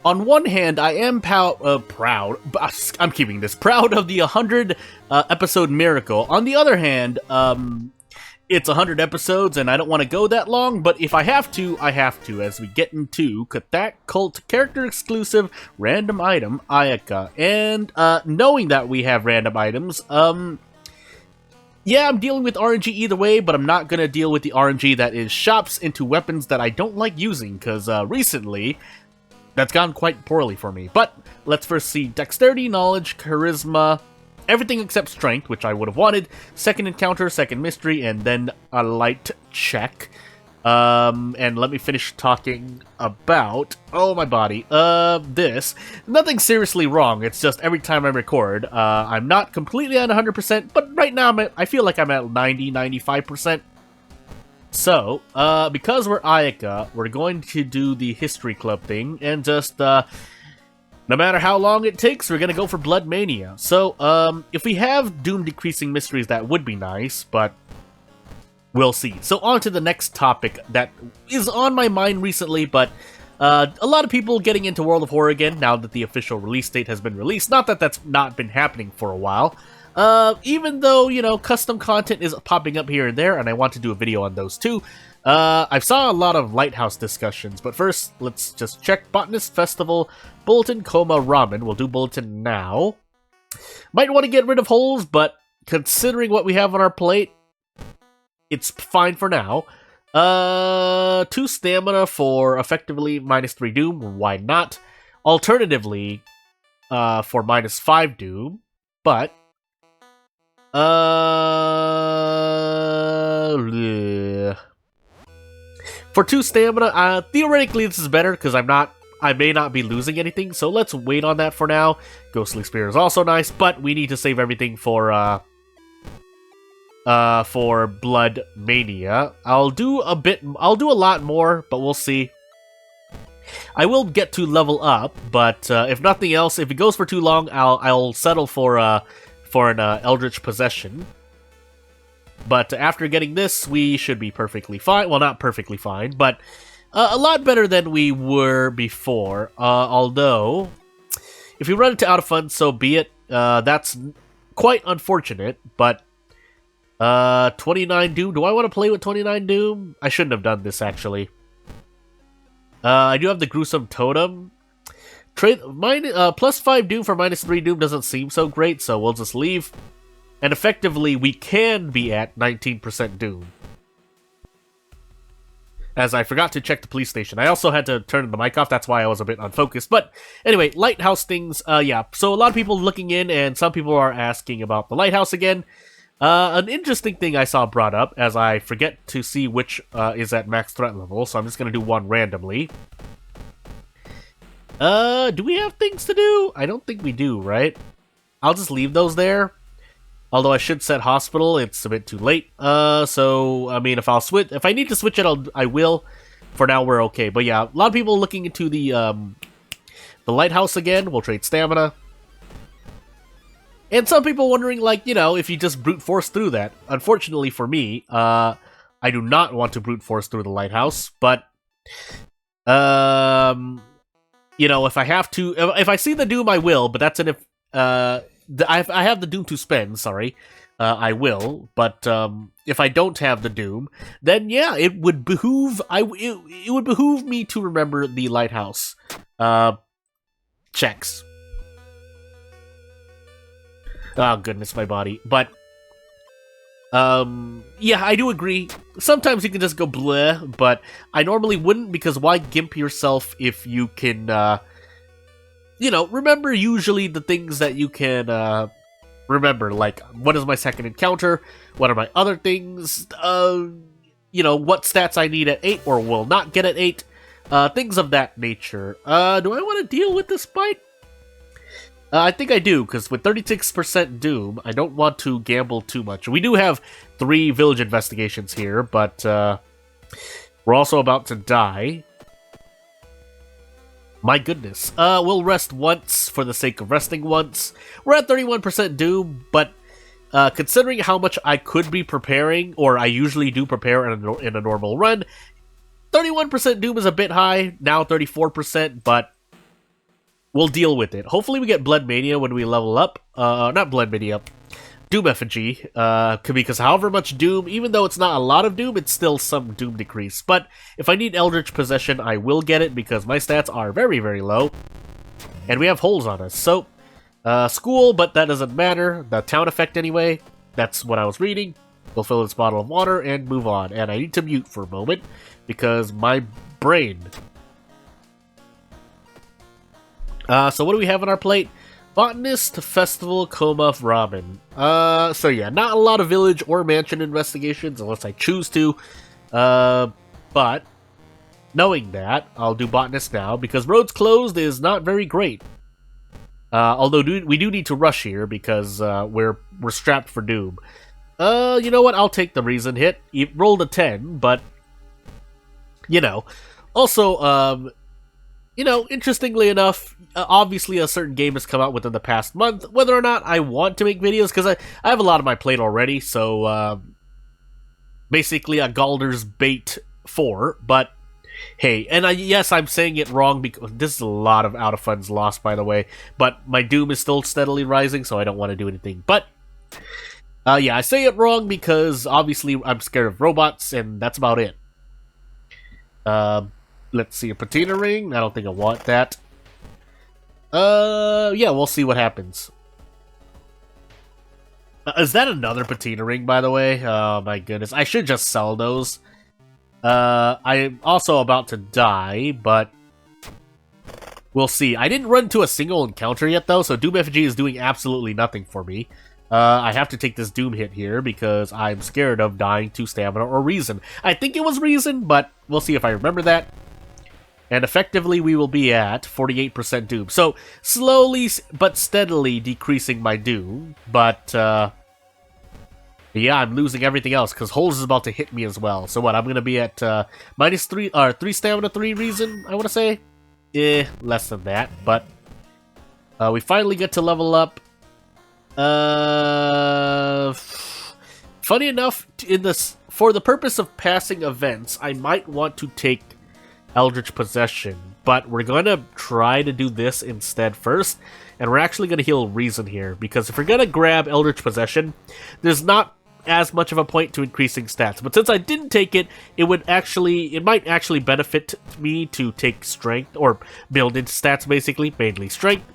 On one hand, I am proud. I'm keeping this proud of the 100 episode miracle. On the other hand, it's 100 episodes, and I don't want to go that long. But if I have to, I have to. As we get into That Cult character exclusive random item Ayaka, and knowing that we have random items, yeah, I'm dealing with RNG either way, but I'm not gonna deal with the RNG that is shops into weapons that I don't like using, because recently that's gone quite poorly for me. But let's first see dexterity, knowledge, charisma, everything except strength, which I would have wanted, second encounter, second mystery, and then a light check. And let me finish talking about, oh my body, this. Nothing seriously wrong, it's just every time I record, I'm not completely at 100%, but right now I feel like I'm at 90, 95%. So, because we're Ayaka, we're going to do the History Club thing, and just, no matter how long it takes, we're gonna go for Blood Mania. So, if we have Doom Decreasing Mysteries, that would be nice, but we'll see. So on to the next topic that is on my mind recently, but a lot of people getting into World of Horror again now that the official release date has been released. Not that that's not been happening for a while. Even though, you know, custom content is popping up here and there, and I want to do a video on those too. I've saw a lot of Lighthouse discussions, but first, let's just check Botanist Festival, Bulletin, Coma, Ramen. We'll do Bulletin now. Might want to get rid of holes, but considering what we have on our plate, it's fine for now. 2 stamina for effectively -3 Doom, why not? Alternatively, for -5 Doom, but for 2 stamina, theoretically this is better because I may not be losing anything, so let's wait on that for now. Ghostly Spear is also nice, but we need to save everything for Blood Mania. I'll do a lot more, but we'll see. I will get to level up, but if nothing else, if it goes for too long, I'll settle for an Eldritch Possession. But after getting this, we should be perfectly fine. Well, not perfectly fine, but a lot better than we were before. Although, if we run into out of funds, so be it. That's quite unfortunate, but 29 Doom. Do I want to play with 29 Doom? I shouldn't have done this, actually. I do have the Gruesome Totem. Plus 5 Doom for -3 Doom doesn't seem so great, so we'll just leave. And effectively, we can be at 19% Doom. As I forgot to check the police station. I also had to turn the mic off, that's why I was a bit unfocused. But anyway, Lighthouse things, yeah. So a lot of people looking in, and some people are asking about the Lighthouse again. An interesting thing I saw brought up, as I forget to see which is at max threat level, so I'm just going to do one randomly. Do we have things to do? I don't think we do, right? I'll just leave those there. Although I should set hospital, it's a bit too late. So, I mean, if I need to switch it, I will. For now, we're okay. But yeah, a lot of people looking into the Lighthouse again. We'll trade stamina. And some people wondering, like, you know, if you just brute force through that. Unfortunately for me, I do not want to brute force through the Lighthouse, but, you know, if I have to, if I see the Doom, I will, but that's an if, I have the Doom to spend, sorry, I will, but, if I don't have the Doom, then yeah, it would behoove, it would behoove me to remember the Lighthouse, checks. Oh, goodness, my body. But, yeah, I do agree. Sometimes you can just go bleh, but I normally wouldn't, because why gimp yourself if you can, you know, remember usually the things that you can, remember, like, what is my second encounter? What are my other things? You know, what stats I need at 8 or will not get at 8? Things of that nature. Do I want to deal with this bite? I think I do, because with 36% Doom, I don't want to gamble too much. We do have 3 village investigations here, but we're also about to die. My goodness. We'll rest once for the sake of resting once. We're at 31% Doom, but considering how much I could be preparing, or I usually do prepare in a normal run, 31% Doom is a bit high, now 34%, but we'll deal with it. Hopefully we get Blood Mania when we level up. Not Blood Mania, Doom Effigy. Because however much Doom, even though it's not a lot of Doom, it's still some Doom decrease. But if I need Eldritch Possession, I will get it because my stats are very, very low. And we have holes on us. So, school, but that doesn't matter. The town effect anyway. That's what I was reading. We'll fill this bottle of water and move on. And I need to mute for a moment because my brain... so what do we have on our plate? Botanist, Festival, Coma, Ramen. So yeah, not a lot of village or mansion investigations unless I choose to. But knowing that, I'll do Botanist now because roads closed is not very great. Although we do need to rush here because we're strapped for Doom. You know what? I'll take the reason hit. It rolled a 10, but you know. Also, you know, interestingly enough, obviously a certain game has come out within the past month. Whether or not I want to make videos, because I have a lot on my plate already, so basically a Galder's Bait 4, but hey, and yes, I'm saying it wrong, because this is a lot of out of funds lost, by the way, but my Doom is still steadily rising, so I don't want to do anything, but yeah, I say it wrong because obviously I'm scared of robots, and that's about it. Let's see, a patina ring. I don't think I want that. Yeah, we'll see what happens. Is that another patina ring, by the way? Oh my goodness, I should just sell those. I'm also about to die, but we'll see. I didn't run to a single encounter yet, though, so Doom Effigy is doing absolutely nothing for me. I have to take this Doom hit here because I'm scared of dying to stamina or reason. I think it was reason, but we'll see if I remember that. And effectively, we will be at 48% Doom. So, slowly but steadily decreasing my Doom. But, yeah, I'm losing everything else, because Holes is about to hit me as well. So what, I'm going to be at minus 3 stamina, 3 reason, I want to say? Less than that, but we finally get to level up. Funny enough, for the purpose of passing events, I might want to take Eldritch Possession, but we're going to try to do this instead first, and we're actually going to heal Reason here, because if we're going to grab Eldritch Possession, there's not as much of a point to increasing stats, but since I didn't take it, it might actually benefit me to take Strength, or build into stats basically, mainly Strength,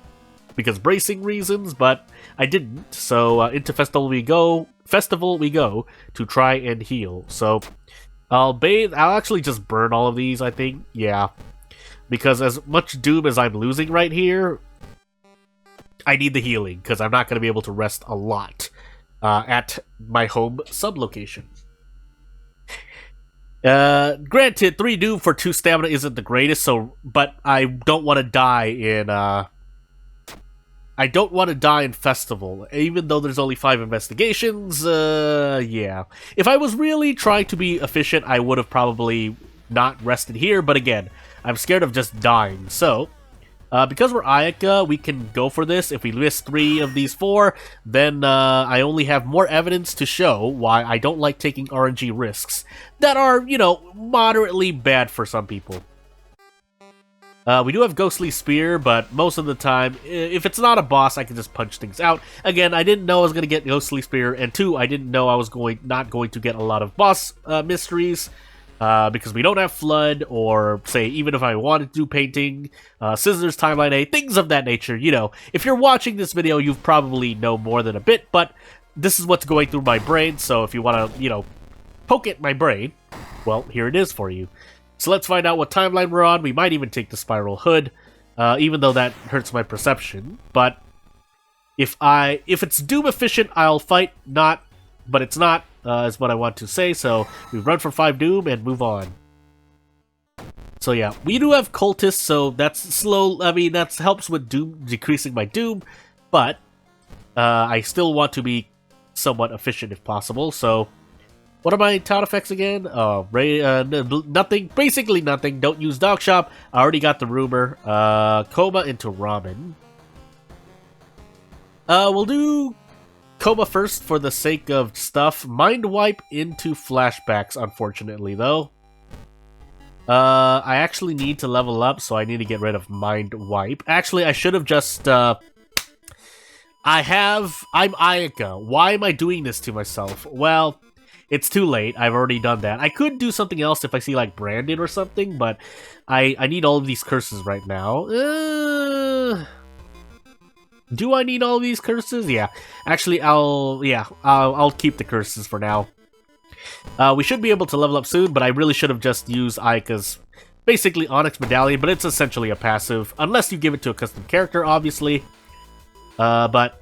because bracing reasons, but I didn't, so into Festival we go to try and heal, so I'll bathe. I'll actually just burn all of these, I think. Yeah. Because as much Doom as I'm losing right here, I need the healing, because I'm not going to be able to rest a lot at my home sublocation. Granted, 3 Doom for 2 stamina isn't the greatest, but I don't want to die in Festival, even though there's only 5 investigations. Yeah. If I was really trying to be efficient, I would have probably not rested here, but again, I'm scared of just dying. So, because we're Ayaka, we can go for this. If we miss 3 of these 4, then I only have more evidence to show why I don't like taking RNG risks that are, you know, moderately bad for some people. We do have Ghostly Spear, but most of the time, if it's not a boss, I can just punch things out. Again, I didn't know I was going to get Ghostly Spear, and 2, I didn't know I was not going to get a lot of boss mysteries, because we don't have Flood, or, say, even if I wanted to do Painting, Scissors, Timeline A, things of that nature, you know. If you're watching this video, you probably know more than a bit, but this is what's going through my brain, so if you want to, you know, poke at my brain, well, here it is for you. So let's find out what timeline we're on. We might even take the Spiral Hood, even though that hurts my perception. But if it's Doom efficient, I'll fight. But it's not, is what I want to say. So we run for 5 Doom and move on. So yeah, we do have Cultists, so that's slow. I mean, that helps with Doom, decreasing my Doom. But I still want to be somewhat efficient if possible, so... What are my town effects again? Nothing. Basically nothing. Don't use Dog Shop. I already got the rumor. Coma into Ramen. We'll do Coma first for the sake of stuff. Mind Wipe into Flashbacks, unfortunately, though. I actually need to level up, so I need to get rid of Mind Wipe. Actually, I should have just, I'm Ayaka. Why am I doing this to myself? Well, it's too late. I've already done that. I could do something else if I see, like, Brandon or something, but I need all of these curses right now. Do I need all of these curses? Yeah. Actually, I'll keep the curses for now. We should be able to level up soon, but I really should have just used Ayaka's basically Onyx Medallion, but it's essentially a passive, unless you give it to a custom character, obviously. But,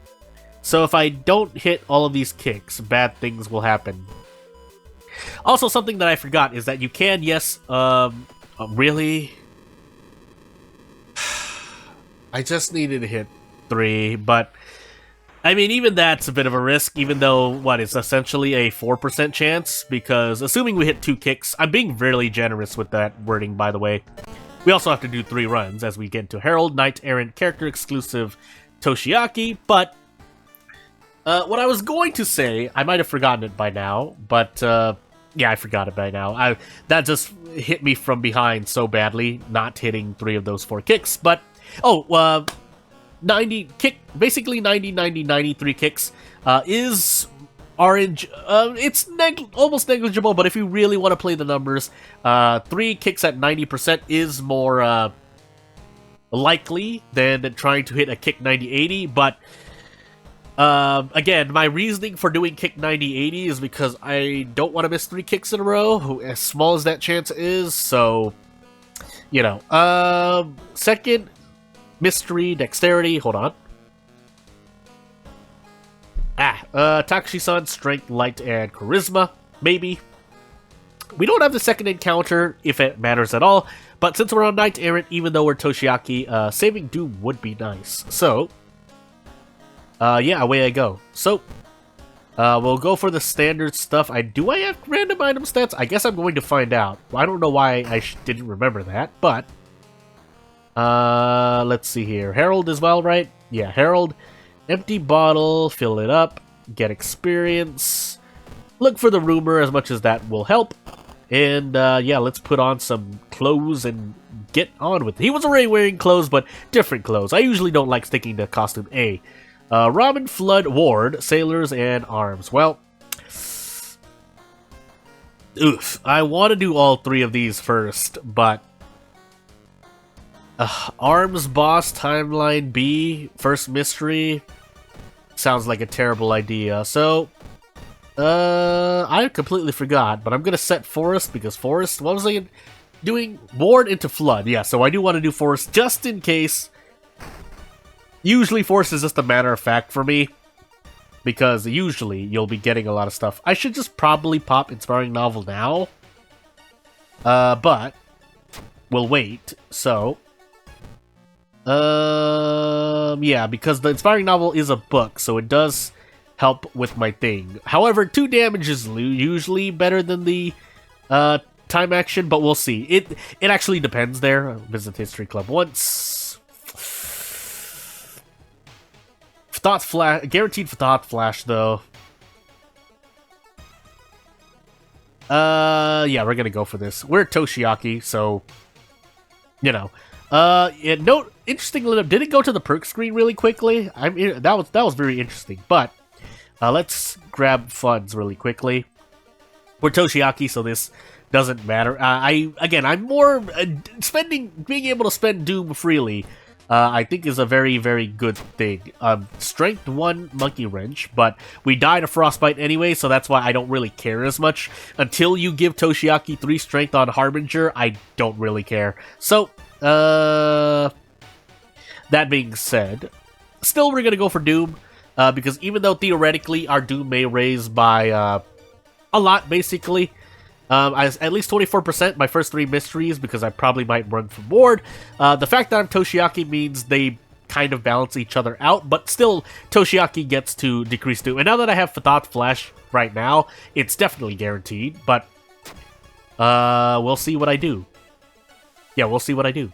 so if I don't hit all of these kicks, bad things will happen. Also, something that I forgot is that you can, yes, really? I just needed to hit 3, but I mean, even that's a bit of a risk, even though, what, it's essentially a 4% chance, because assuming we hit 2 kicks, I'm being really generous with that wording, by the way. We also have to do 3 runs as we get into Herald, Knight Errant, character exclusive Toshiaki, but what I was going to say, I might have forgotten it by now, but yeah, I forgot it by now. That just hit me from behind so badly, not hitting 3 of those 4 kicks, but, 90 kick, basically 90, 90, 93 kicks, is RNG, it's almost negligible, but if you really want to play the numbers, 3 kicks at 90% is more, likely than trying to hit a kick 90-80, but, again, my reasoning for doing kick 90-80 is because I don't want to miss 3 kicks in a row, as small as that chance is, so, you know, second, Mystery, Dexterity, hold on. Takashi-san, Strength, Light, and Charisma, maybe. We don't have the second encounter, if it matters at all, but since we're on Knight Errant, even though we're Toshiaki, saving Doom would be nice. So, yeah, away I go. So, we'll go for the standard stuff. Do I have random item stats? I guess I'm going to find out. I don't know why I didn't remember that, but let's see here. Herald as well, right? Yeah, Herald. Empty bottle, fill it up, get experience. Look for the rumor as much as that will help. And, yeah, let's put on some clothes and get on with it. He was already wearing clothes, but different clothes. I usually don't like sticking to costume A. Ramen, Flood, Ward, Sailors, and Arms. Well, oof. I want to do all 3 of these first, but Arms, Boss, Timeline B, First Mystery, sounds like a terrible idea. So, I completely forgot, but I'm gonna set Forest, because Forest, what was I doing? Ward into Flood, yeah, so I do want to do Forest just in case. Usually Forest is just a matter of fact for me, because usually you'll be getting a lot of stuff. I should just probably pop Inspiring Novel now, but we'll wait, so yeah, because the Inspiring Novel is a book, so it does help with my thing. However, 2 damage is usually better than the time action, but we'll see. It actually depends there. Visit History Club once. Thought Flash, guaranteed for Thought Flash, though. Yeah, we're gonna go for this. We're Toshiaki, so, you know. Note, interesting little, did it go to the perk screen really quickly? That was very interesting, but, let's grab funds really quickly. We're Toshiaki, so this doesn't matter. I'm more, being able to spend Doom freely, I think is a very, very good thing. Strength 1 Monkey Wrench, but we die to Frostbite anyway, so that's why I don't really care as much. Until you give Toshiaki 3 Strength on Harbinger, I don't really care. So, that being said, still we're gonna go for Doom, because even though theoretically our Doom may raise by, a lot, basically, at least 24% my first 3 mysteries, because I probably might run from Ward. The fact that I'm Toshiaki means they kind of balance each other out, but still, Toshiaki gets to decrease Doom. And now that I have Thought Flash right now, it's definitely guaranteed, but we'll see what I do. Yeah, we'll see what I do.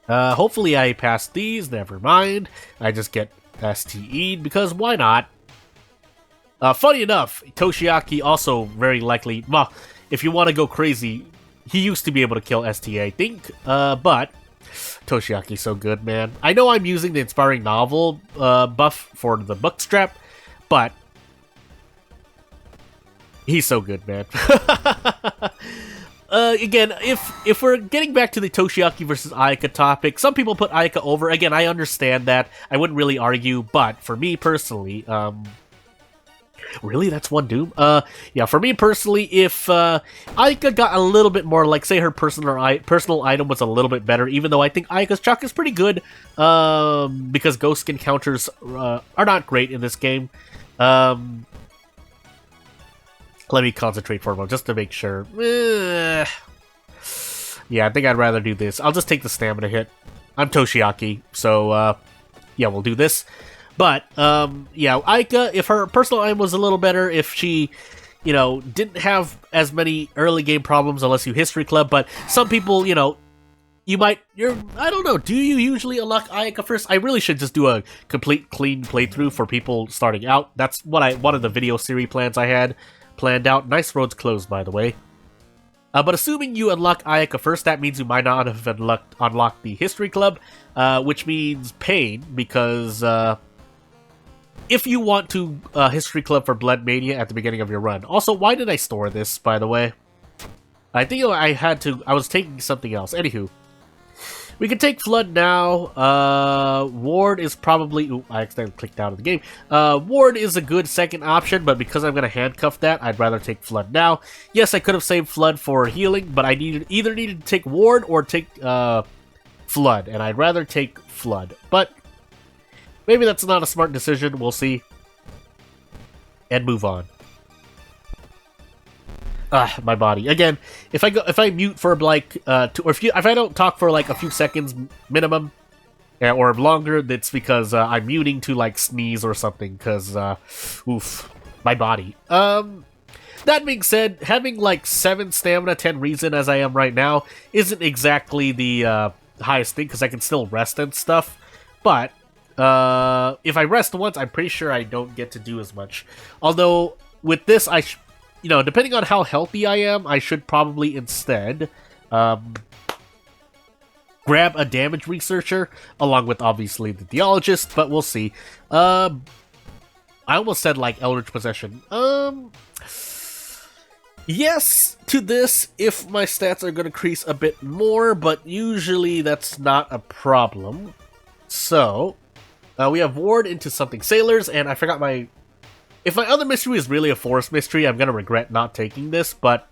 Hopefully I pass these, never mind. I just get STE'd, because why not? Funny enough, Toshiaki also very likely, well, if you want to go crazy, he used to be able to kill STA, I think, but Toshiaki's so good, man. I know I'm using the Inspiring Novel buff for the bookstrap, but he's so good, man. Again, if we're getting back to the Toshiaki versus Ayaka topic, some people put Ayaka over. Again, I understand that. I wouldn't really argue, but for me personally, really? That's one Doom? Yeah, for me personally, if Ayaka got a little bit more, like, say her personal item was a little bit better, even though I think Ayaka's Chuck is pretty good, because Ghost Skin counters are not great in this game. Let me concentrate for a moment, just to make sure. Yeah, I think I'd rather do this. I'll just take the stamina hit. I'm Toshiaki, so, yeah, we'll do this. But, yeah, Ayaka, if her personal item was a little better, if she, you know, didn't have as many early game problems unless you History Club, but some people, you know, I don't know, do you usually unlock Ayaka first? I really should just do a complete clean playthrough for people starting out. That's what one of the video series plans I had planned out. Nice roads closed, by the way. But assuming you unlock Ayaka first, that means you might not have unlocked the History Club, which means pain, because if you want to History Club for Blood Mania at the beginning of your run. Also, why did I store this, by the way? I think I was taking something else. Anywho, we can take Flood now. Ward is probably... Ooh, I accidentally clicked out of the game. Ward is a good second option, but because I'm going to handcuff that, I'd rather take Flood now. Yes, I could have saved Flood for healing, but I either needed to take Ward or take Flood, and I'd rather take Flood. But maybe that's not a smart decision. We'll see. And move on. My body. Again, if I mute for like if I don't talk for like a few seconds minimum, or longer, that's because I'm muting to like sneeze or something. Cause oof, my body. That being said, having like 7 stamina, 10 reason as I am right now isn't exactly the highest thing because I can still rest and stuff. But if I rest once, I'm pretty sure I don't get to do as much. Although with this, you know, depending on how healthy I am, I should probably instead grab a damage researcher, along with, obviously, the Theologist, but we'll see. I almost said, like, Eldritch Possession. Yes to this, if my stats are going to increase a bit more, but usually that's not a problem. So, we have Ward into something Sailors, and I forgot my... If my other mystery is really a forest mystery, I'm going to regret not taking this, but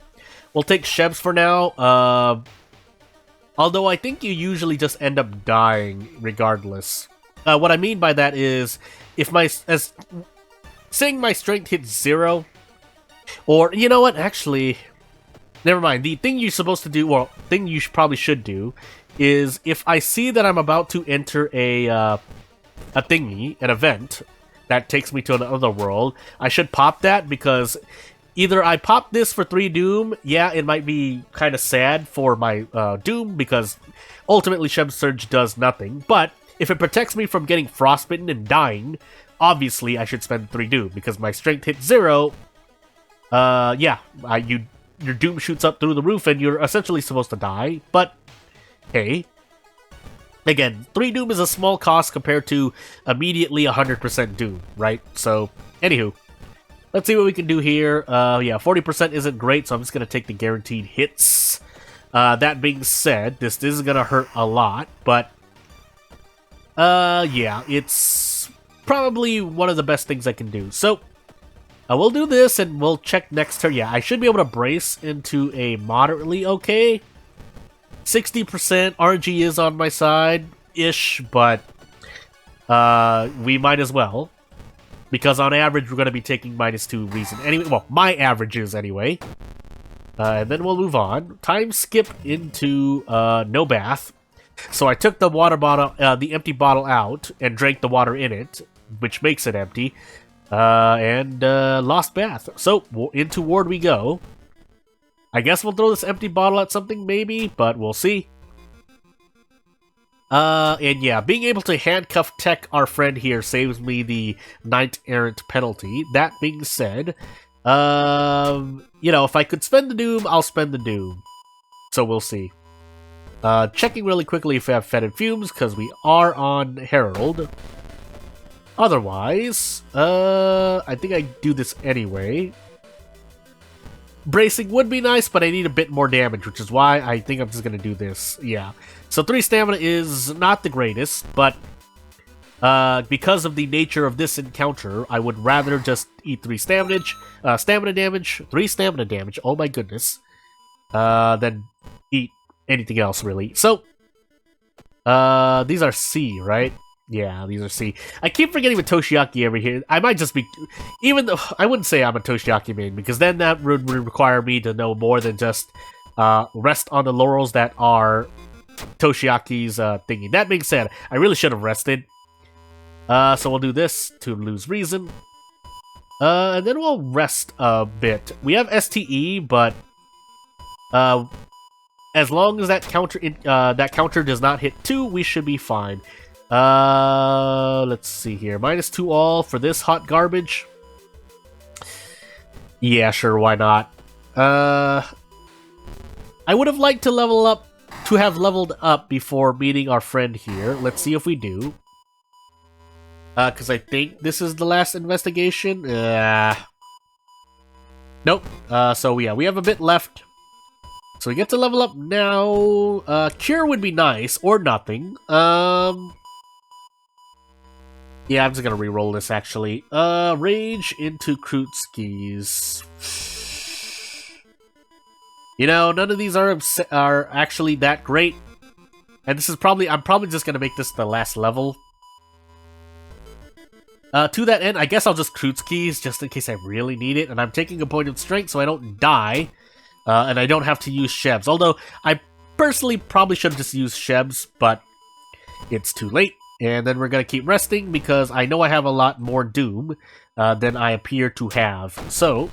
we'll take Shebs for now. Although I think you usually just end up dying regardless. What I mean by that is, if saying my strength hits 0, or, you know what, actually, never mind. The thing you're supposed to do, well, thing you probably should do, is if I see that I'm about to enter an event, that takes me to another world, I should pop that, because either I pop this for 3 Doom, yeah, it might be kind of sad for my Doom, because ultimately Sheb Surge does nothing, but if it protects me from getting frostbitten and dying, obviously I should spend 3 Doom, because my strength hits 0, yeah, your Doom shoots up through the roof and you're essentially supposed to die, but hey. Again, 3 Doom is a small cost compared to immediately 100% Doom, right? So, anywho, let's see what we can do here. Yeah, 40% isn't great, so I'm just going to take the guaranteed hits. That being said, this is going to hurt a lot, but yeah, it's probably one of the best things I can do. So, we'll do this, and we'll check next turn. Yeah, I should be able to brace into a moderately okay 60%. RNG is on my side-ish, but we might as well. Because on average, we're going to be taking -2 reason. Anyway, well, my average is anyway. And then we'll move on. Time skip into no bath. So I took the water bottle, the empty bottle out and drank the water in it, which makes it empty. And lost bath. So into Ward we go. I guess we'll throw this empty bottle at something, maybe, but we'll see. And yeah, being able to handcuff tech our friend here saves me the Knight Errant penalty. That being said, you know, if I could spend the Doom, I'll spend the Doom. So we'll see. Checking really quickly if we have fetid fumes, because we are on Herald. Otherwise, I think I do this anyway. Bracing would be nice, but I need a bit more damage, which is why I think I'm just going to do this. Yeah. So 3 stamina is not the greatest, but because of the nature of this encounter, I would rather just eat 3 stamina damage, 3 stamina damage, oh my goodness, than eat anything else, really. So, these are C, right? Yeah, these are C. I keep forgetting with Toshiaki over here. I might just be... Even though... I wouldn't say I'm a Toshiaki main, because then that would require me to know more than just rest on the laurels that are Toshiaki's thingy. That being said, I really should have rested. So we'll do this to lose reason. And then we'll rest a bit. We have STE, but... as long as that counter does not hit 2, we should be fine. Let's see here. -2 all for this hot garbage. Yeah, sure, why not? I would have liked to have leveled up before meeting our friend here. Let's see if we do. Because I think this is the last investigation. Nope. So yeah, we have a bit left. So we get to level up now. Cure would be nice, or nothing. Yeah, I'm just gonna re-roll this, actually. Rage into Krutskis. You know, none of these are actually that great. And this is I'm probably just gonna make this the last level. To that end, I guess I'll just Krutskis, just in case I really need it. And I'm taking a point of strength so I don't die. And I don't have to use Shebs. Although, I personally probably should have just used Shebs, but it's too late. And then we're going to keep resting, because I know I have a lot more Doom than I appear to have. So,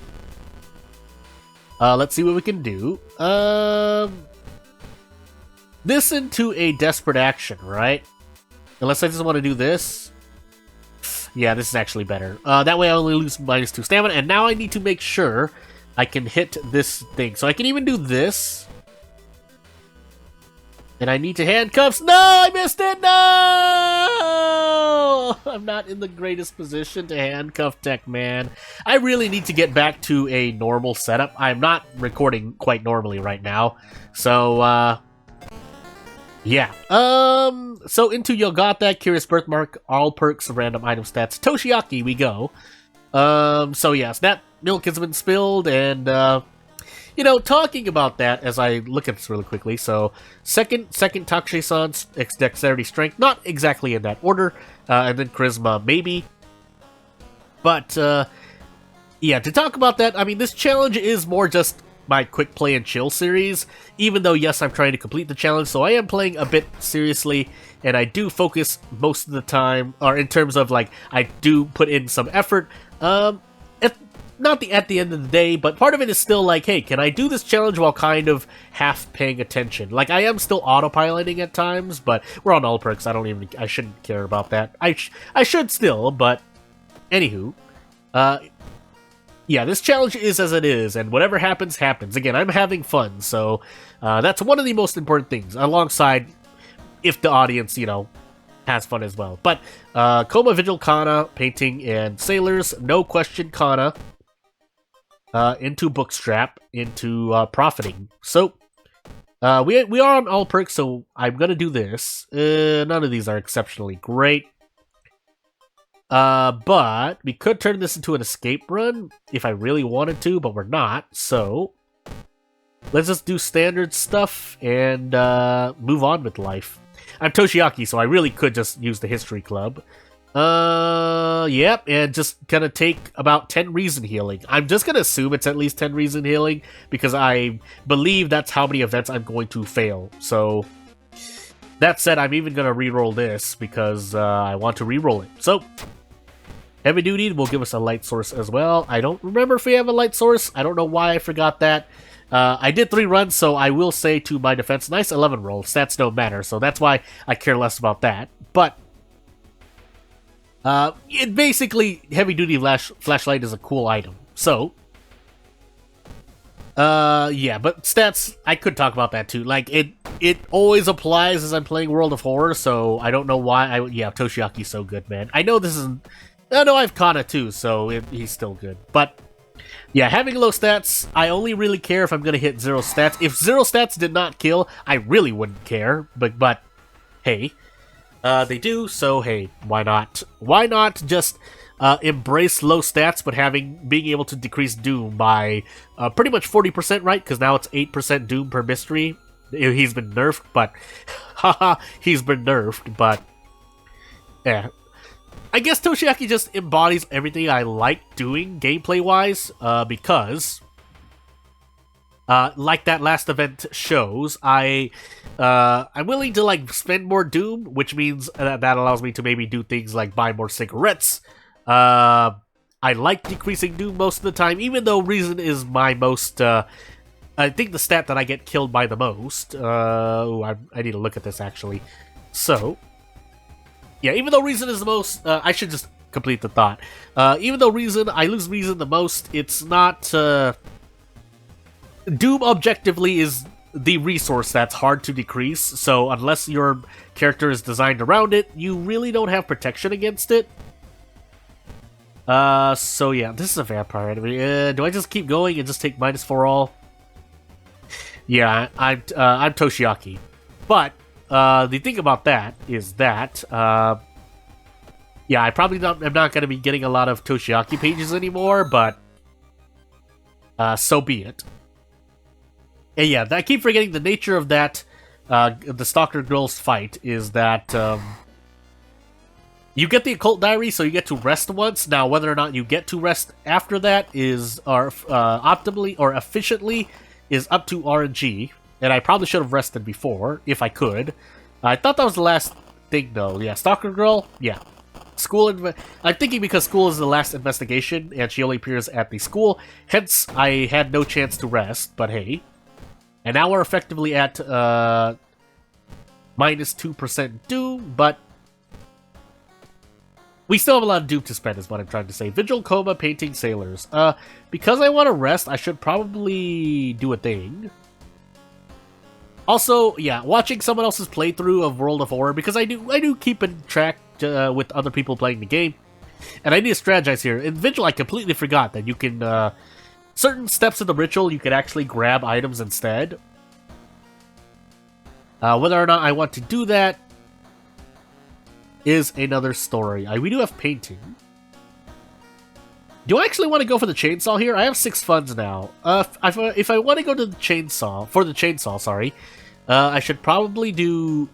let's see what we can do. This into a desperate action, right? Unless I just want to do this. Yeah, this is actually better. That way I only lose -2 stamina, and now I need to make sure I can hit this thing. So I can even do this. And I need to handcuffs. No, I missed it. No! I'm not in the greatest position to handcuff tech, man. I really need to get back to a normal setup. I'm not recording quite normally right now. So, yeah. So into Yogata, Curious Birthmark, all perks, random item stats. Toshiaki, we go. So yes, that milk has been spilled, and, you know, talking about that as I look at this really quickly, so second Takushi-san's dexterity strength, not exactly in that order, and then charisma maybe, but yeah, to talk about that, I mean, this challenge is more just my quick play and chill series, even though yes, I'm trying to complete the challenge, so I am playing a bit seriously, and I do focus most of the time, or in terms of like, I do put in some effort. Not at the end of the day, but part of it is still like, hey, can I do this challenge while kind of half paying attention? Like, I am still autopiloting at times, but we're on all perks. I shouldn't care about that. I should still, but anywho, yeah, this challenge is as it is, and whatever happens, happens. Again, I'm having fun, so that's one of the most important things, alongside if the audience, you know, has fun as well. But Coma, Vigil, Kana, painting, and sailors, no question Kana. Into Bookstrap, into profiting. So, we are on all perks, so I'm gonna do this. None of these are exceptionally great. But we could turn this into an escape run if I really wanted to, but we're not, so let's just do standard stuff and move on with life. I'm Toshiaki, so I really could just use the History Club. Yep, and just gonna take about 10 reason healing. I'm just gonna assume it's at least 10 reason healing, because I believe that's how many events I'm going to fail. So, that said, I'm even gonna re-roll this, because I want to re-roll it. So, Heavy Duty will give us a light source as well. I don't remember if we have a light source. I don't know why I forgot that. I did 3 runs, so I will say to my defense, nice 11 roll. Stats don't matter, so that's why I care less about that. But, it basically, heavy-duty flashlight is a cool item. So, Yeah, but stats, I could talk about that too. Like, it always applies as I'm playing World of Horror, so I don't know why yeah, Toshiaki's so good, man. I know this isn't... I know I've Kana too, so he's still good. But, yeah, having low stats, I only really care if I'm gonna hit 0 stats. If 0 stats did not kill, I really wouldn't care, but hey, they do, so hey, why not? Why not just... embrace low stats, but being able to decrease Doom by pretty much 40%, right? Because now it's 8% Doom per mystery. He's been nerfed, but haha, he's been nerfed. But yeah, I guess Toshiaki just embodies everything I like doing gameplay-wise. Because like that last event shows, I'm willing to like spend more Doom, which means that allows me to maybe do things like buy more cigarettes. I like decreasing Doom most of the time, even though Reason is my most, I think the stat that I get killed by the most. I need to look at this, actually. So, yeah, even though Reason is the most, I should just complete the thought. Even though I lose Reason the most, it's not, Doom objectively is the resource that's hard to decrease, so unless your character is designed around it, you really don't have protection against it. So yeah, this is a vampire enemy. Do I just keep going and just take -4 all? Yeah, I'm Toshiaki. But, the thing about that is that, yeah, I'm not gonna be getting a lot of Toshiaki pages anymore, but, so be it. And yeah, I keep forgetting the nature of that, the Stalker Girls fight is that, you get the Occult Diary, so you get to rest once. Now, whether or not you get to rest after that optimally or efficiently is up to RNG. And I probably should have rested before, if I could. I thought that was the last thing, though. Yeah, Stalker Girl, yeah. I'm thinking because school is the last investigation, and she only appears at the school. Hence, I had no chance to rest, but hey. And now we're effectively at -2% Doom, but we still have a lot of Doom to spend, is what I'm trying to say. Vigil, Coma, Painting, Sailors. Because I want to rest, I should probably do a thing. Also, yeah, watching someone else's playthrough of World of Horror, because I do keep in track with other people playing the game. And I need to strategize here. In Vigil, I completely forgot that you can, certain steps of the ritual, you can actually grab items instead. Whether or not I want to do that is another story. We do have Painting. Do I actually want to go for the chainsaw here? I have 6 funds now. If I want to go to the chainsaw, sorry, I should probably do...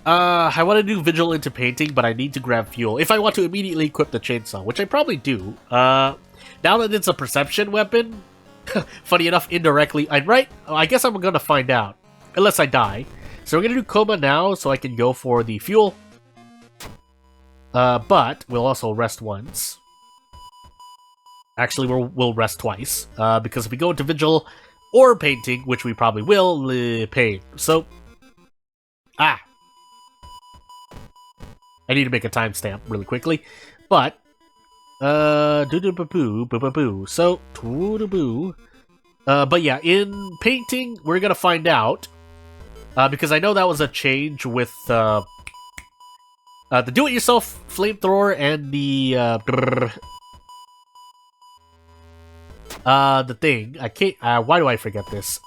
I want to do Vigil into Painting, but I need to grab fuel. If I want to immediately equip the chainsaw, which I probably do. Now that it's a perception weapon, funny enough, indirectly, I guess I'm gonna find out. Unless I die. So we're gonna do Coma now, so I can go for the fuel. But we'll also rest once. Actually, we'll rest twice. Because if we go into Vigil or Painting, which we probably will, pain. So, I need to make a timestamp really quickly. But, doo-doo-ba-boo. So, doo-doo-boo. But yeah, in Painting, we're gonna find out. Because I know that was a change with the do-it-yourself flamethrower and the thing. I can't. Why do I forget this?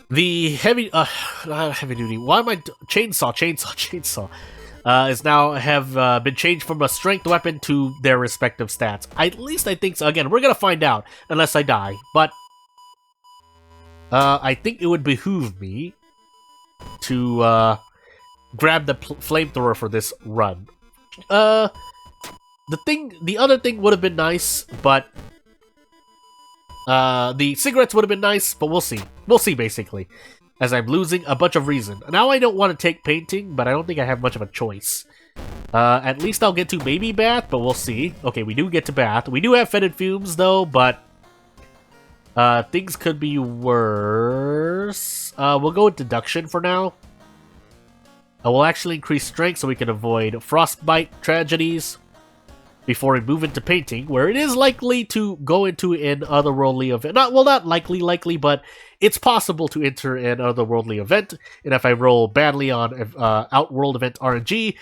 The heavy, not heavy duty. Why am I chainsaw? Is now have been changed from a strength weapon to their respective stats. At least I think so. Again, we're gonna find out unless I die, but. I think it would behoove me to grab the flamethrower for this run. The other thing would have been nice, but the cigarettes would have been nice, but we'll see. We'll see, basically, as I'm losing a bunch of reason. Now I don't want to take Painting, but I don't think I have much of a choice. At least I'll get to maybe Bath, but we'll see. Okay, we do get to Bath. We do have Fetid Fumes, though, but things could be worse. We'll go with Deduction for now. We'll actually increase Strength so we can avoid Frostbite tragedies. before we move into painting, where it is likely to go into an otherworldly event. Not likely, but it's possible to enter an otherworldly event. And if I roll badly on Outworld event RNG,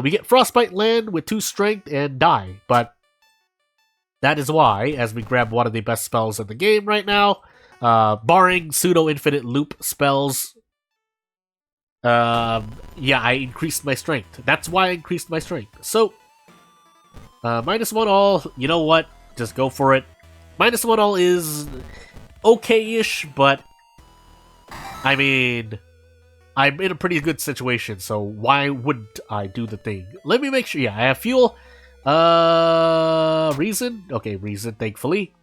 we get Frostbite Land with 2 strength and die. But that is why, as we grab one of the best spells in the game right now, barring pseudo-infinite loop spells, yeah, I increased my strength. That's why I increased my strength. So, -1 all, you know what? Just go for it. -1 all is okay-ish, but I mean, I'm in a pretty good situation, so why wouldn't I do the thing? Let me make sure. Yeah, I have fuel. Reason? Okay, reason, thankfully.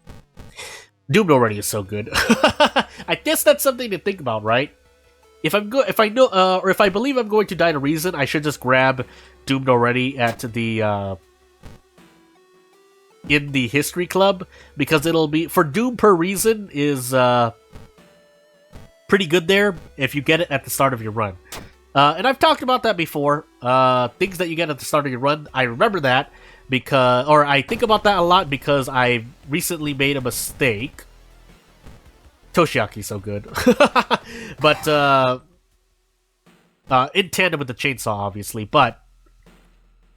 Doomed already is so good. I guess that's something to think about, right? If I know, or if I believe I'm going to die to reason, I should just grab Doomed already at the, in the history club, because it'll be, for Doom per reason is, pretty good there if you get it at the start of your run. And I've talked about that before. Things that you get at the start of your run, I remember that because, or I think about that a lot because I recently made a mistake. Toshiyaki's so good. But, in tandem with the chainsaw, obviously, but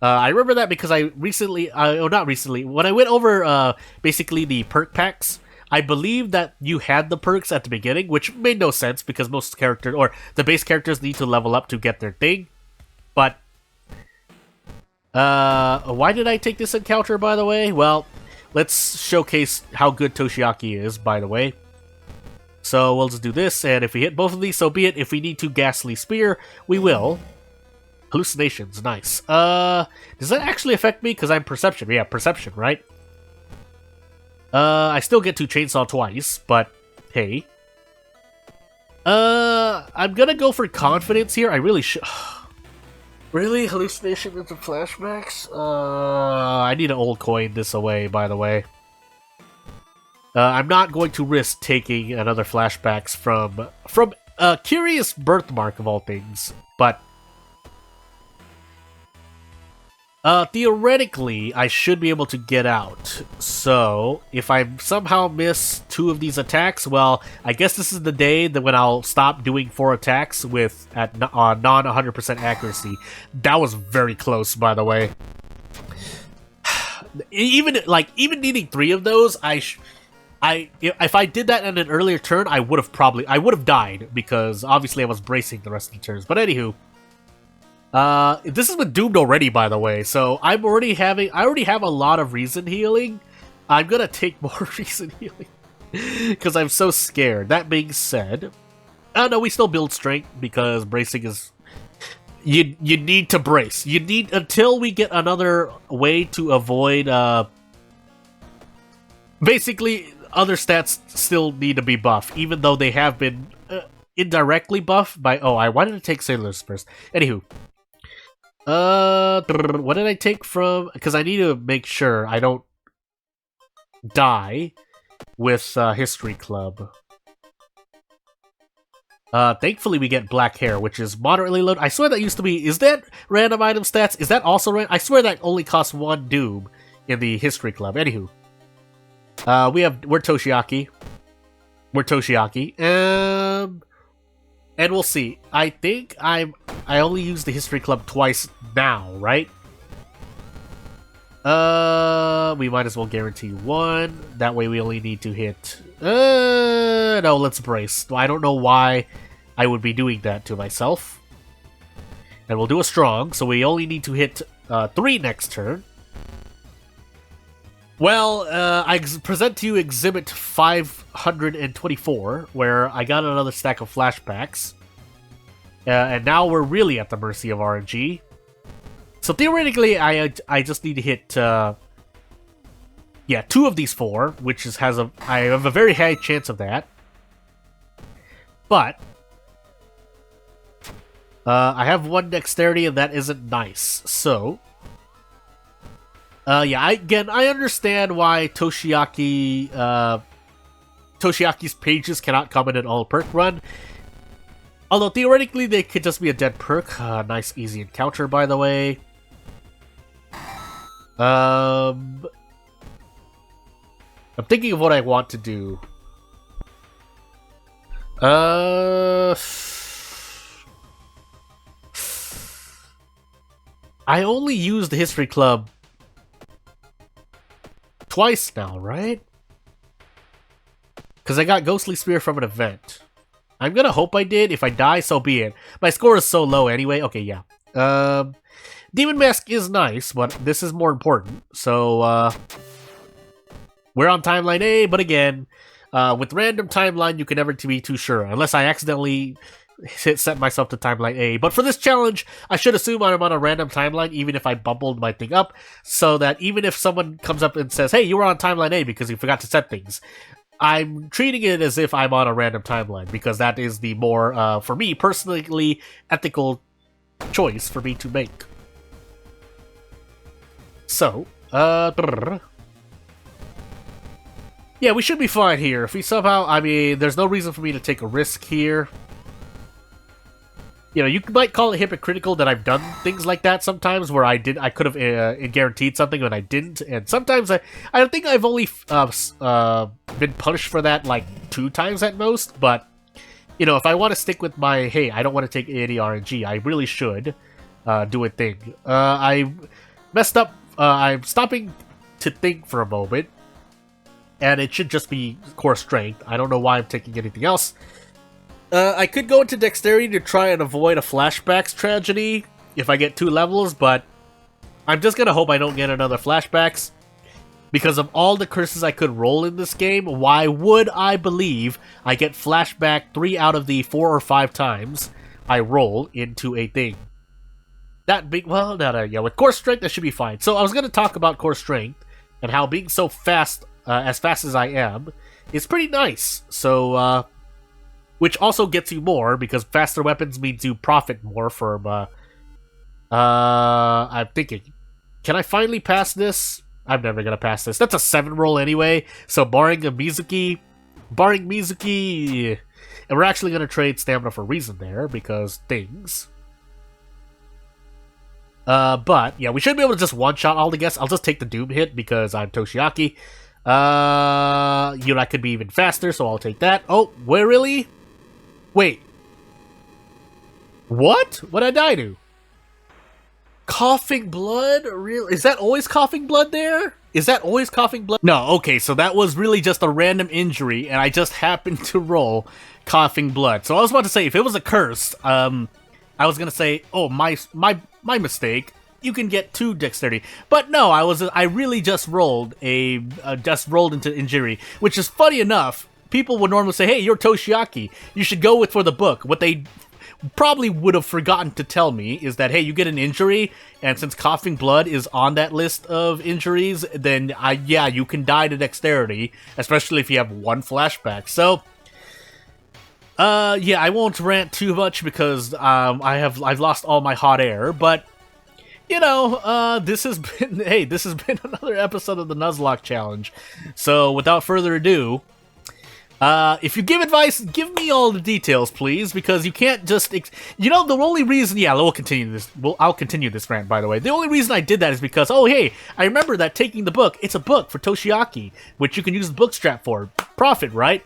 I remember that because I recently, not recently, when I went over, basically the perk packs, I believe that you had the perks at the beginning, which made no sense because most characters, or the base characters, need to level up to get their thing. But, why did I take this encounter, by the way? Well, let's showcase how good Toshiyaki is, by the way. So we'll just do this, and if we hit both of these, so be it. If we need to Ghastly Spear, we will. Hallucinations, nice. Does that actually affect me? Because I'm Perception. Yeah, Perception, right? I still get to Chainsaw twice, but hey. I'm gonna go for Confidence here. I really should. Really? Hallucination into flashbacks? I need an old coin this away, by the way. I'm not going to risk taking another flashbacks from Curious Birthmark of all things, but theoretically, I should be able to get out. So, if I somehow miss 2 of these attacks, well, I guess this is the day that when I'll stop doing 4 attacks with at non 100% accuracy. That was very close, by the way. Even needing 3 of those, if I did that in an earlier turn, I would have died because obviously I was bracing the rest of the turns. But anywho. This is with Doomed already, by the way, so I already have a lot of reason healing. I'm gonna take more reason healing because I'm so scared. That being said, no, we still build strength because bracing is, you need to brace. You need, until we get another way to avoid, basically other stats still need to be buffed, even though they have been indirectly buffed by, why did I take Sailors first? Anywho. What did I take from? Because I need to make sure I don't die with History Club. Thankfully we get Black Hair, which is moderately low. I swear that used to be. Is that random item stats? Is that also random? I swear that only costs 1 Doom in the History Club. Anywho, we're Toshiyaki. We're Toshiyaki. And we'll see. I think I only used the History Club twice now, right? We might as well guarantee 1. That way we only need to hit... no, let's brace. I don't know why I would be doing that to myself. And we'll do a strong, so we only need to hit 3 next turn. Well, I present to you Exhibit 524, where I got another stack of flashbacks. And now we're really at the mercy of RNG. So theoretically, I just need to hit, 2 of these 4, which I have a very high chance of that. But, I have 1 dexterity, and that isn't nice, so... I understand why Toshiyaki's pages cannot come in an all-perk run. Although, theoretically, they could just be a dead perk. Nice, easy encounter, by the way. I'm thinking of what I want to do. I only used the History Club twice now, right? Because I got Ghostly Spear from an event. I'm gonna hope I did. If I die, so be it. My score is so low anyway. Okay, yeah. Demon Mask is nice, but this is more important. So, we're on Timeline A, but again, with random timeline, you can never be too sure. Unless I accidentally set myself to Timeline A. But for this challenge, I should assume I'm on a random timeline, even if I bubbled my thing up, so that even if someone comes up and says, hey, you were on Timeline A because you forgot to set things, I'm treating it as if I'm on a random timeline, because that is the more, for me, personally ethical choice for me to make. So, yeah, we should be fine here. If we somehow, I mean, there's no reason for me to take a risk here. You know, you might call it hypocritical that I've done things like that sometimes, where I could have guaranteed something but I didn't, and sometimes I think I've only been punished for that like 2 times at most. But you know, if I want to stick with my hey, I don't want to take any RNG, I really should do a thing. I messed up. I'm stopping to think for a moment, and it should just be core strength. I don't know why I'm taking anything else. I could go into dexterity to try and avoid a flashbacks tragedy if I get 2 levels, but I'm just gonna hope I don't get another flashbacks. Because of all the curses I could roll in this game, why would I believe I get flashback 3 out of the 4 or 5 times I roll into a thing? That big, well, yeah, with core strength, that should be fine. So I was gonna talk about core strength and how being so fast, as fast as I am, is pretty nice. So, which also gets you more, because faster weapons means you profit more from, I'm thinking, can I finally pass this? I'm never gonna pass this. That's a 7 roll anyway, so barring Mizuki, and we're actually gonna trade stamina for reason there, because things. But, yeah, we should be able to just one-shot all the guests. I'll just take the Doom hit, because I'm Toshiaki. You know, I could be even faster, so I'll take that. Oh, where really? Wait. What? What'd I die to? Coughing blood? Really? Is that always coughing blood there? Is that always coughing blood? No, okay, so that was really just a random injury, and I just happened to roll coughing blood. So I was about to say, if it was a curse, I was gonna say, oh, my mistake. You can get 2 dexterity. But no, I really just rolled into injury, which is funny enough. People would normally say, hey, you're Toshiaki. You should go for the book. What they probably would have forgotten to tell me is that, hey, you get an injury, and since coughing blood is on that list of injuries, then, yeah, you can die to dexterity, especially if you have 1 flashback. So, yeah, I won't rant too much because I've lost all my hot air, but you know, this has been another episode of the Nuzlocke challenge. So, without further ado, if you give advice, give me all the details, please, because you can't just, you know, the only reason, yeah, I'll continue this rant, by the way. The only reason I did that is because, oh, hey, I remember that taking the book, it's a book for Toshiaki, which you can use the book strap for. Profit, right?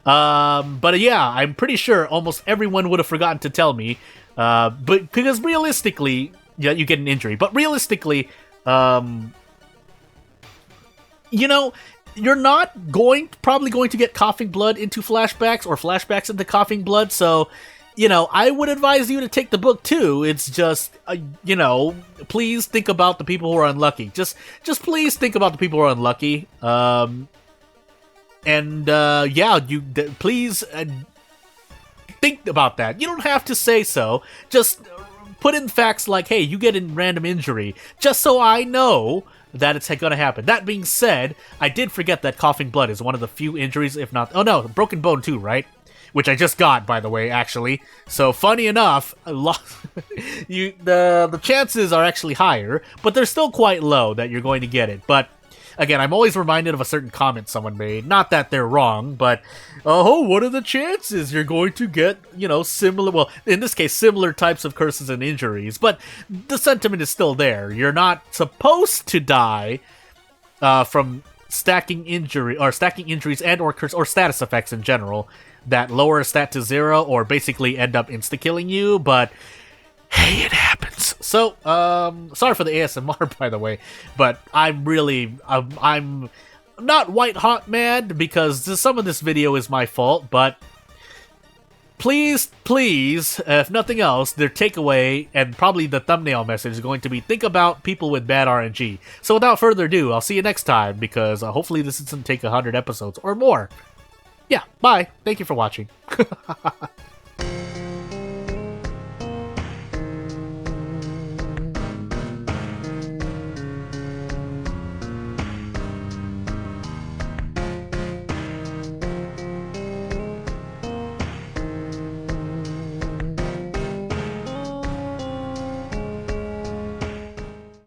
But yeah, I'm pretty sure almost everyone would have forgotten to tell me, but because realistically, yeah, you get an injury, but realistically, you know, you're not probably going to get coughing blood into flashbacks or flashbacks into coughing blood, so, you know, I would advise you to take the book too. It's just, you know, please think about the people who are unlucky. Just please think about the people who are unlucky. Yeah, please think about that. You don't have to say so. Just put in facts like, hey, you get a random injury, just so I know that it's gonna happen. That being said, I did forget that coughing blood is one of the few injuries, if not... Oh no, broken bone too, right? Which I just got, by the way, actually. So, funny enough, the chances are actually higher, but they're still quite low that you're going to get it. But again, I'm always reminded of a certain comment someone made. Not that they're wrong, but, oh, what are the chances you're going to get, you know, similar, well, in this case, similar types of curses and injuries, but the sentiment is still there. You're not supposed to die from stacking injuries and or curse or status effects in general that lower a stat to 0 or basically end up insta-killing you, but hey, it happens. So, sorry for the ASMR, by the way, but I'm not white hot mad because some of this video is my fault, but please, if nothing else, their takeaway and probably the thumbnail message is going to be think about people with bad RNG. So without further ado, I'll see you next time because hopefully this doesn't take 100 episodes or more. Yeah, bye. Thank you for watching.